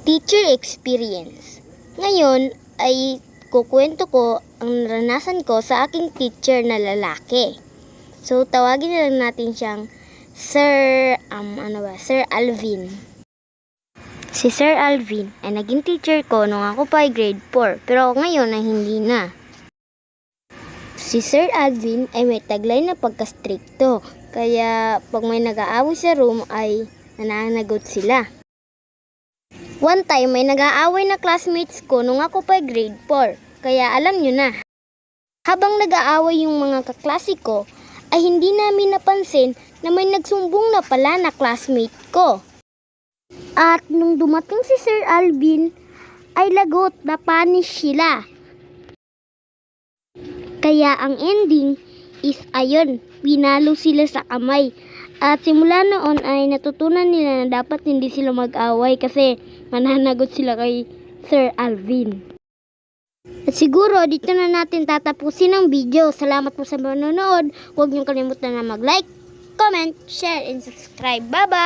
Teacher experience. Ngayon ay kukwento ko ang naranasan ko sa aking teacher na lalaki. So tawagin na lang natin siyang Sir Alvin. Si Sir Alvin ay naging teacher ko nung ako pa ay grade 4, pero ngayon ay hindi na. Si Sir Alvin ay may taglay na pagka-stricto, kaya pag may nag-aaway sa room ay nananagot sila. One time may nag-aaway na classmates ko nung ako pa grade 4, kaya alam nyo na. Habang nag-aaway yung mga kaklase ko, ay hindi namin napansin na may nagsumbong na pala na classmate ko. At nung dumating si Sir Alvin, ay lagot na punish sila. Kaya ang ending is ayun, pinalo sila sa kamay. At simula noon ay natutunan nila na dapat hindi sila mag-away kasi mananagot sila kay Sir Alvin. At siguro dito na natin tatapusin ang video. Salamat po sa panonood. Huwag niyong kalimutan na mag-like, comment, share, and subscribe. Bye-bye!